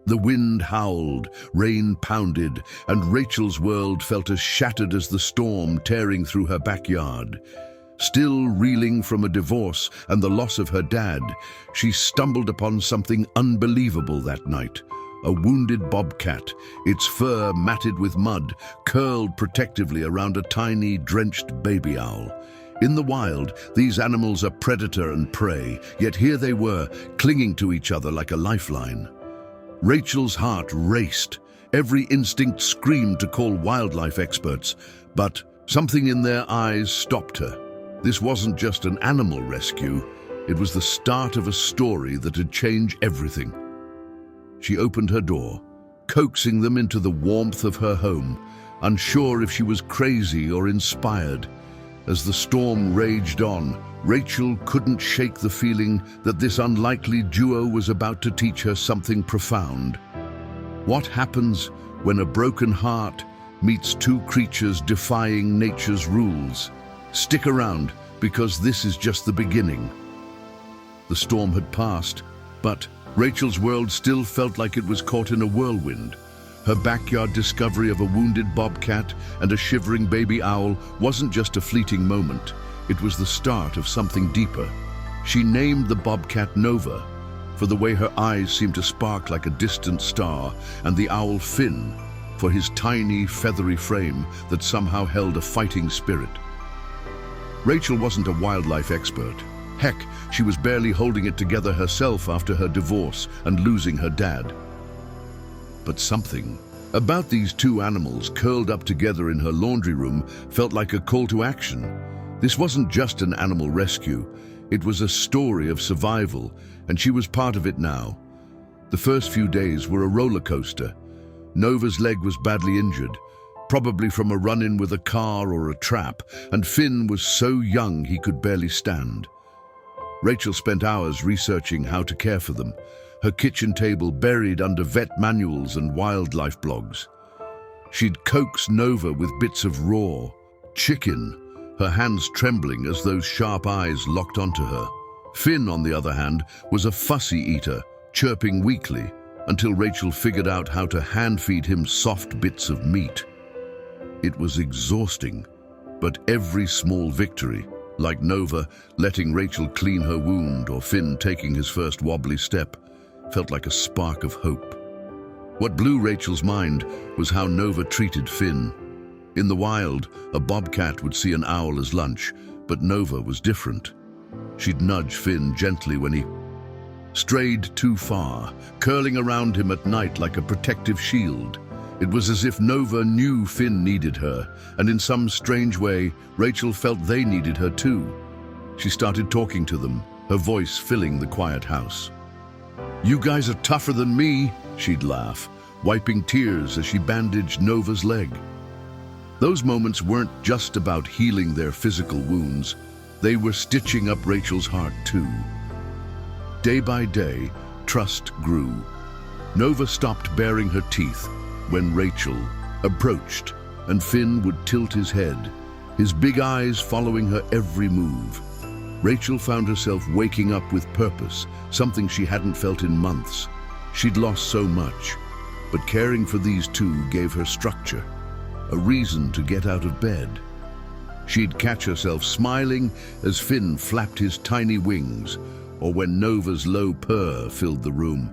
The wind howled, rain pounded, and Rachel's world felt as shattered as the storm tearing through her backyard. Still reeling from a divorce and the loss of her dad, she stumbled upon something unbelievable that night. A wounded bobcat, its fur matted with mud, curled protectively around a tiny, drenched baby owl. In the wild, these animals are predator and prey, yet here they were, clinging to each other like a lifeline. Rachel's heart raced. Every instinct screamed to call wildlife experts, but something in their eyes stopped her. This wasn't just an animal rescue, it was the start of a story that would change everything. She opened her door, coaxing them into the warmth of her home, unsure if she was crazy or inspired. As the storm raged on, Rachel couldn't shake the feeling that this unlikely duo was about to teach her something profound. What happens when a broken heart meets two creatures defying nature's rules? Stick around, because this is just the beginning. The storm had passed, but Rachel's world still felt like it was caught in a whirlwind. Her backyard discovery of a wounded bobcat and a shivering baby owl wasn't just a fleeting moment. It was the start of something deeper. She named the bobcat Nova, for the way her eyes seemed to spark like a distant star, and the owl Finn, for his tiny, feathery frame that somehow held a fighting spirit. Rachel wasn't a wildlife expert. Heck, she was barely holding it together herself after her divorce and losing her dad. But something about these two animals curled up together in her laundry room felt like a call to action. This wasn't just an animal rescue, it was a story of survival, and she was part of it now. The first few days were a roller coaster. Nova's leg was badly injured, probably from a run-in with a car or a trap, and Finn was so young he could barely stand. Rachel spent hours researching how to care for them, her kitchen table buried under vet manuals and wildlife blogs. She'd coax Nova with bits of raw chicken, her hands trembling as those sharp eyes locked onto her. Finn, on the other hand, was a fussy eater, chirping weakly, until Rachel figured out how to hand-feed him soft bits of meat. It was exhausting, but every small victory, like Nova letting Rachel clean her wound or Finn taking his first wobbly step, felt like a spark of hope. What blew Rachel's mind was how Nova treated Finn. In the wild, a bobcat would see an owl as lunch, but Nova was different. She'd nudge Finn gently when he strayed too far, curling around him at night like a protective shield. It was as if Nova knew Finn needed her, and in some strange way, Rachel felt they needed her too. She started talking to them, her voice filling the quiet house. "You guys are tougher than me," she'd laugh, wiping tears as she bandaged Nova's leg. Those moments weren't just about healing their physical wounds, they were stitching up Rachel's heart too. Day by day, trust grew. Nova stopped baring her teeth when Rachel approached, and Finn would tilt his head, his big eyes following her every move. Rachel found herself waking up with purpose, something she hadn't felt in months. She'd lost so much, but caring for these two gave her structure, a reason to get out of bed. She'd catch herself smiling as Finn flapped his tiny wings, or when Nova's low purr filled the room.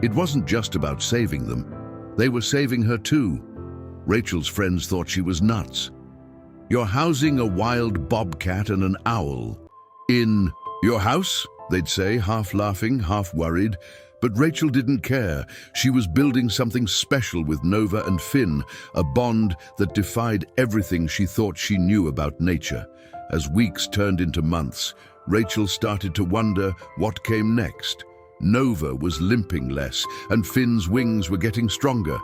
It wasn't just about saving them. They were saving her too. Rachel's friends thought she was nuts. "You're housing a wild bobcat and an owl in your house?" they'd say, half laughing, half worried. But Rachel didn't care. She was building something special with Nova and Finn, a bond that defied everything she thought she knew about nature. As weeks turned into months, Rachel started to wonder what came next. Nova was limping less, and Finn's wings were getting stronger.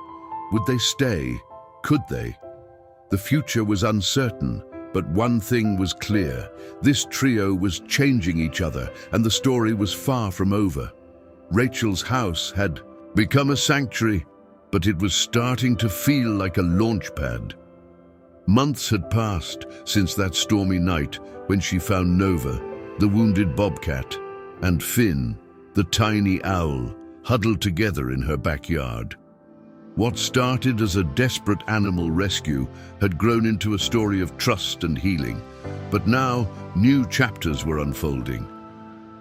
Would they stay? Could they? The future was uncertain, but one thing was clear. This trio was changing each other, and the story was far from over. Rachel's house had become a sanctuary, but it was starting to feel like a launch pad. Months had passed since that stormy night when she found Nova, the wounded bobcat, and Finn, the tiny owl, huddled together in her backyard. What started as a desperate animal rescue had grown into a story of trust and healing, but now new chapters were unfolding.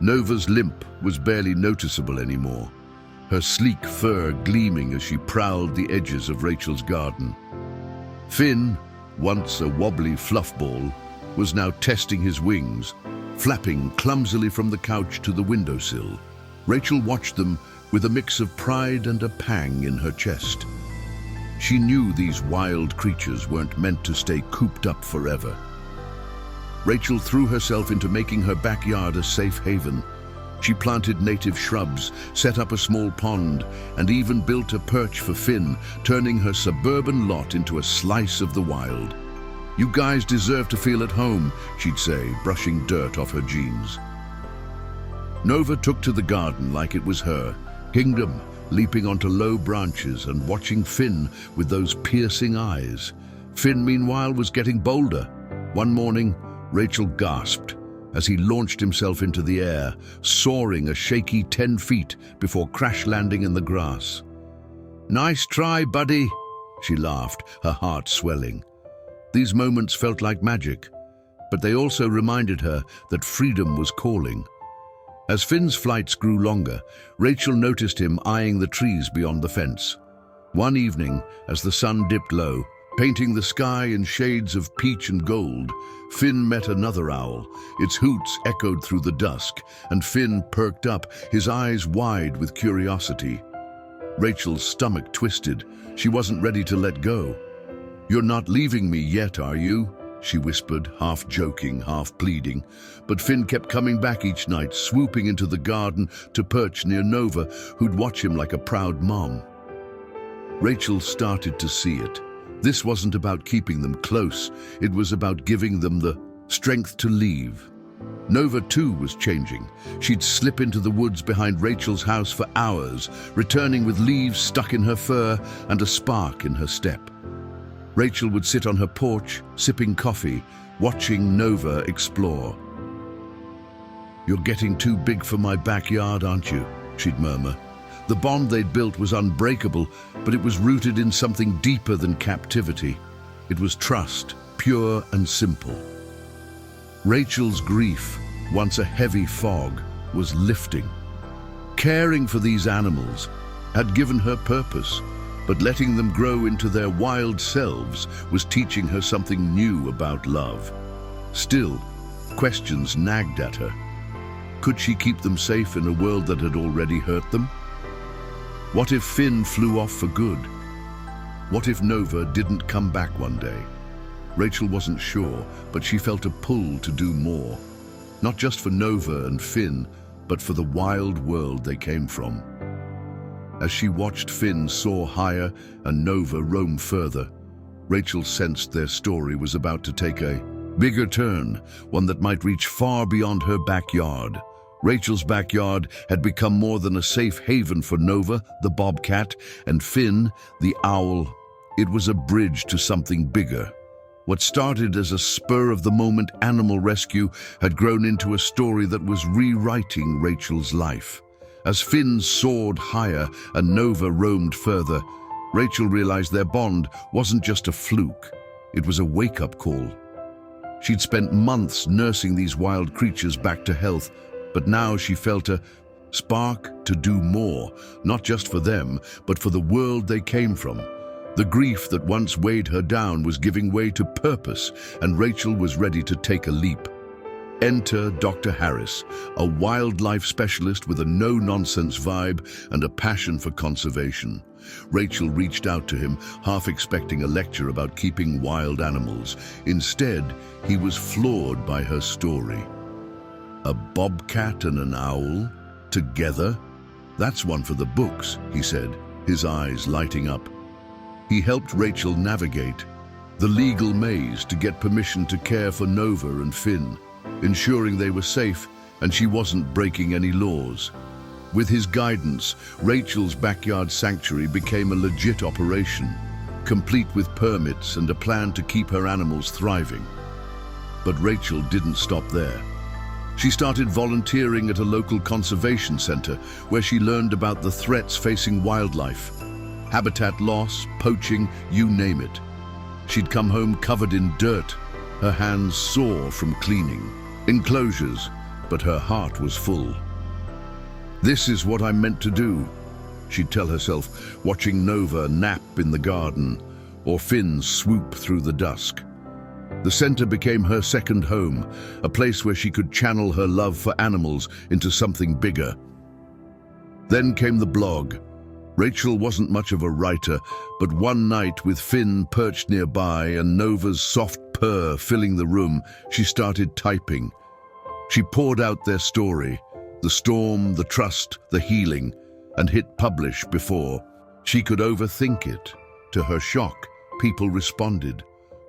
Nova's limp was barely noticeable anymore, her sleek fur gleaming as she prowled the edges of Rachel's garden. Finn, once a wobbly fluff ball, was now testing his wings, flapping clumsily from the couch to the windowsill. Rachel watched them with a mix of pride and a pang in her chest. She knew these wild creatures weren't meant to stay cooped up forever. Rachel threw herself into making her backyard a safe haven. She planted native shrubs, set up a small pond, and even built a perch for Finn, turning her suburban lot into a slice of the wild. "You guys deserve to feel at home," she'd say, brushing dirt off her jeans. Nova took to the garden like it was her kingdom, leaping onto low branches and watching Finn with those piercing eyes. Finn, meanwhile, was getting bolder. One morning, Rachel gasped as he launched himself into the air, soaring a shaky 10 feet before crash landing in the grass. "Nice try, buddy," she laughed, her heart swelling. These moments felt like magic, but they also reminded her that freedom was calling. As Finn's flights grew longer, Rachel noticed him eyeing the trees beyond the fence. One evening, as the sun dipped low, painting the sky in shades of peach and gold, Finn met another owl. Its hoots echoed through the dusk, and Finn perked up, his eyes wide with curiosity. Rachel's stomach twisted. She wasn't ready to let go. "You're not leaving me yet, are you?" she whispered, half joking, half pleading. But Finn kept coming back each night, swooping into the garden to perch near Nova, who'd watch him like a proud mom. Rachel started to see it. This wasn't about keeping them close, it was about giving them the strength to leave. Nova too was changing. She'd slip into the woods behind Rachel's house for hours, returning with leaves stuck in her fur and a spark in her step. Rachel would sit on her porch, sipping coffee, watching Nova explore. "You're getting too big for my backyard, aren't you?" she'd murmur. The bond they'd built was unbreakable, but it was rooted in something deeper than captivity. It was trust, pure and simple. Rachel's grief, once a heavy fog, was lifting. Caring for these animals had given her purpose, but letting them grow into their wild selves was teaching her something new about love. Still, questions nagged at her. Could she keep them safe in a world that had already hurt them? What if Finn flew off for good? What if Nova didn't come back one day? Rachel wasn't sure, but she felt a pull to do more. Not just for Nova and Finn, but for the wild world they came from. As she watched Finn soar higher and Nova roam further, Rachel sensed their story was about to take a bigger turn, one that might reach far beyond her backyard. Rachel's backyard had become more than a safe haven for Nova, the bobcat, and Finn, the owl. It was a bridge to something bigger. What started as a spur-of-the-moment animal rescue had grown into a story that was rewriting Rachel's life. As Finn soared higher and Nova roamed further, Rachel realized their bond wasn't just a fluke. It was a wake-up call. She'd spent months nursing these wild creatures back to health, but now she felt a spark to do more, not just for them, but for the world they came from. The grief that once weighed her down was giving way to purpose, and Rachel was ready to take a leap. Enter Dr. Harris, a wildlife specialist with a no-nonsense vibe and a passion for conservation. Rachel reached out to him, half expecting a lecture about keeping wild animals. Instead, he was floored by her story. A bobcat and an owl? Together? That's one for the books, he said, his eyes lighting up. He helped Rachel navigate the legal maze to get permission to care for Nova and Finn, ensuring they were safe and she wasn't breaking any laws. With his guidance, Rachel's backyard sanctuary became a legit operation, complete with permits and a plan to keep her animals thriving. But Rachel didn't stop there. She started volunteering at a local conservation center where she learned about the threats facing wildlife. Habitat loss, poaching, you name it. She'd come home covered in dirt, her hands sore from cleaning. Enclosures, but her heart was full. "This is what I'm meant to do," she'd tell herself, watching Nova nap in the garden or Finn swoop through the dusk. The center became her second home, a place where she could channel her love for animals into something bigger. Then came the blog. Rachel wasn't much of a writer, but one night with Finn perched nearby and Nova's soft purr filling the room, she started typing. She poured out their story, the storm, the trust, the healing, and hit publish before she could overthink it. To her shock, people responded.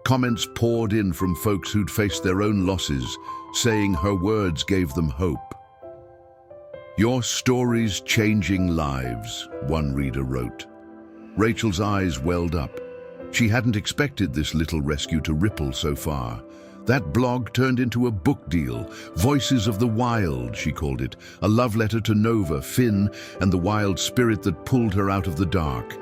Comments poured in from folks who'd faced their own losses, saying her words gave them hope. "Your story's changing lives," one reader wrote. Rachel's eyes welled up. She hadn't expected this little rescue to ripple so far. That blog turned into a book deal, Voices of the Wild, she called it, a love letter to Nova, Finn, and the wild spirit that pulled her out of the dark.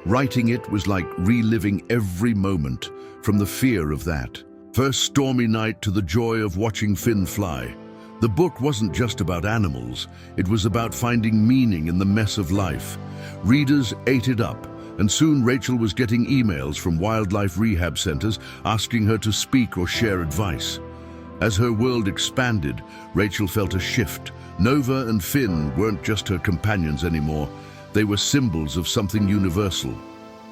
Writing it was like reliving every moment, from the fear of that first stormy night to the joy of watching Finn fly. The book wasn't just about animals, it was about finding meaning in the mess of life. Readers ate it up, and soon Rachel was getting emails from wildlife rehab centers asking her to speak or share advice. As her world expanded, Rachel felt a shift. Nova and Finn weren't just her companions anymore, they were symbols of something universal.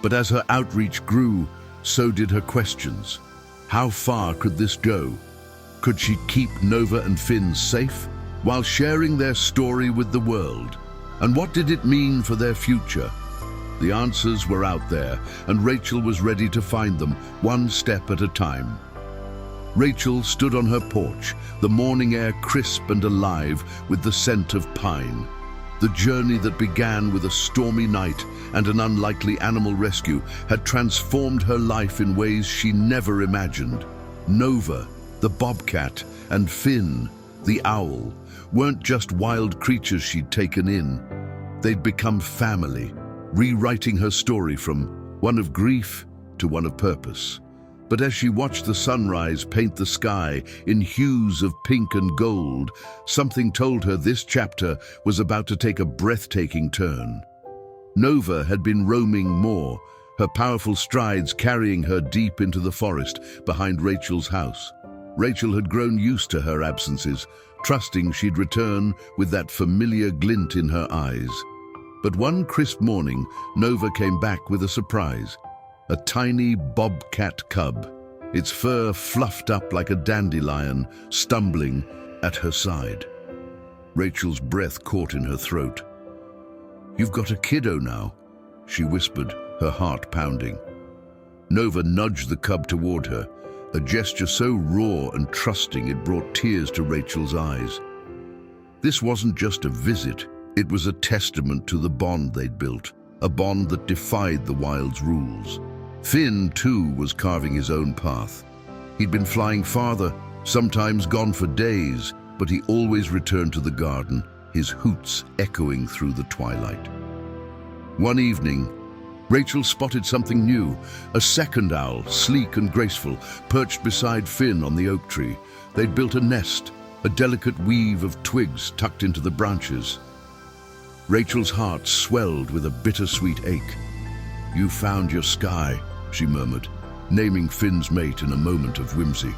But as her outreach grew, so did her questions. How far could this go? Could she keep Nova and Finn safe while sharing their story with the world? And what did it mean for their future? The answers were out there, and Rachel was ready to find them, one step at a time. Rachel stood on her porch, the morning air crisp and alive with the scent of pine. The journey that began with a stormy night and an unlikely animal rescue had transformed her life in ways she never imagined. Nova, the bobcat, and Finn, the owl, weren't just wild creatures she'd taken in. They'd become family, rewriting her story from one of grief to one of purpose. But as she watched the sunrise paint the sky in hues of pink and gold, something told her this chapter was about to take a breathtaking turn. Nova had been roaming more, her powerful strides carrying her deep into the forest behind Rachel's house. Rachel had grown used to her absences, trusting she'd return with that familiar glint in her eyes. But one crisp morning, Nova came back with a surprise. A tiny bobcat cub, its fur fluffed up like a dandelion, stumbling at her side. Rachel's breath caught in her throat. "You've got a kiddo now," she whispered, her heart pounding. Nova nudged the cub toward her, a gesture so raw and trusting it brought tears to Rachel's eyes. This wasn't just a visit, it was a testament to the bond they'd built, a bond that defied the wild's rules. Finn, too, was carving his own path. He'd been flying farther, sometimes gone for days, but he always returned to the garden, his hoots echoing through the twilight. One evening, Rachel spotted something new, a second owl, sleek and graceful, perched beside Finn on the oak tree. They'd built a nest, a delicate weave of twigs tucked into the branches. Rachel's heart swelled with a bittersweet ache. "You found your sky," she murmured, naming Finn's mate in a moment of whimsy.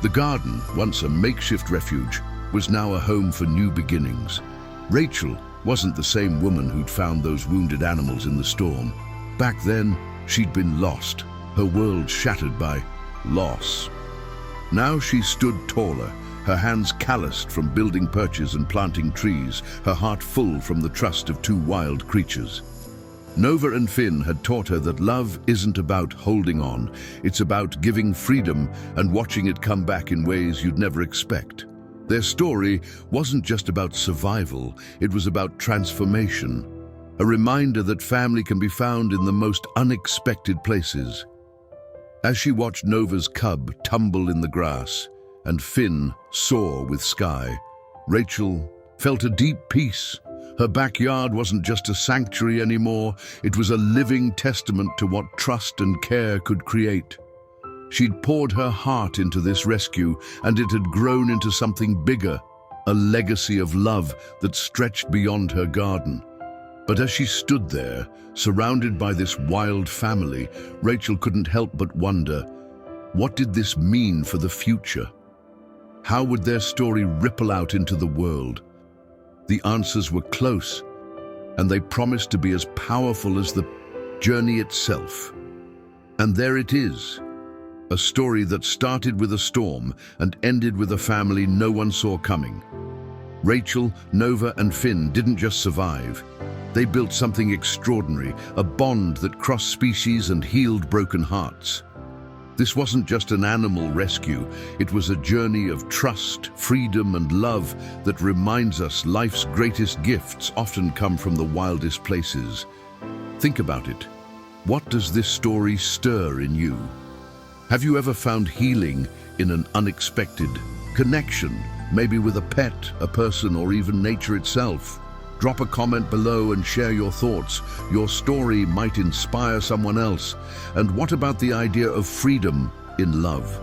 The garden, once a makeshift refuge, was now a home for new beginnings. Rachel wasn't the same woman who'd found those wounded animals in the storm. Back then, she'd been lost, her world shattered by loss. Now she stood taller, her hands calloused from building perches and planting trees, her heart full from the trust of two wild creatures. Nova and Finn had taught her that love isn't about holding on, it's about giving freedom and watching it come back in ways you'd never expect. Their story wasn't just about survival, it was about transformation, a reminder that family can be found in the most unexpected places. As she watched Nova's cub tumble in the grass and Finn soar with sky, Rachel felt a deep peace. Her backyard wasn't just a sanctuary anymore, it was a living testament to what trust and care could create. She'd poured her heart into this rescue, and it had grown into something bigger, a legacy of love that stretched beyond her garden. But as she stood there, surrounded by this wild family, Rachel couldn't help but wonder, what did this mean for the future? How would their story ripple out into the world? The answers were close, and they promised to be as powerful as the journey itself. And there it is, a story that started with a storm and ended with a family no one saw coming. Rachel, Nova, and Finn didn't just survive. They built something extraordinary, a bond that crossed species and healed broken hearts. This wasn't just an animal rescue, it was a journey of trust, freedom, and love that reminds us life's greatest gifts often come from the wildest places. Think about it. What does this story stir in you? Have you ever found healing in an unexpected connection, maybe with a pet, a person, or even nature itself? Drop a comment below and share your thoughts. Your story might inspire someone else. And what about the idea of freedom in love?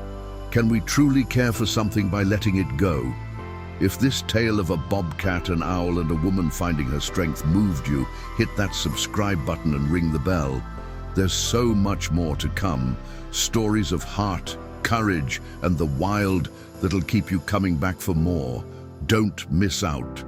Can we truly care for something by letting it go? If this tale of a bobcat, an owl, and a woman finding her strength moved you, hit that subscribe button and ring the bell. There's so much more to come. Stories of heart, courage, and the wild that'll keep you coming back for more. Don't miss out.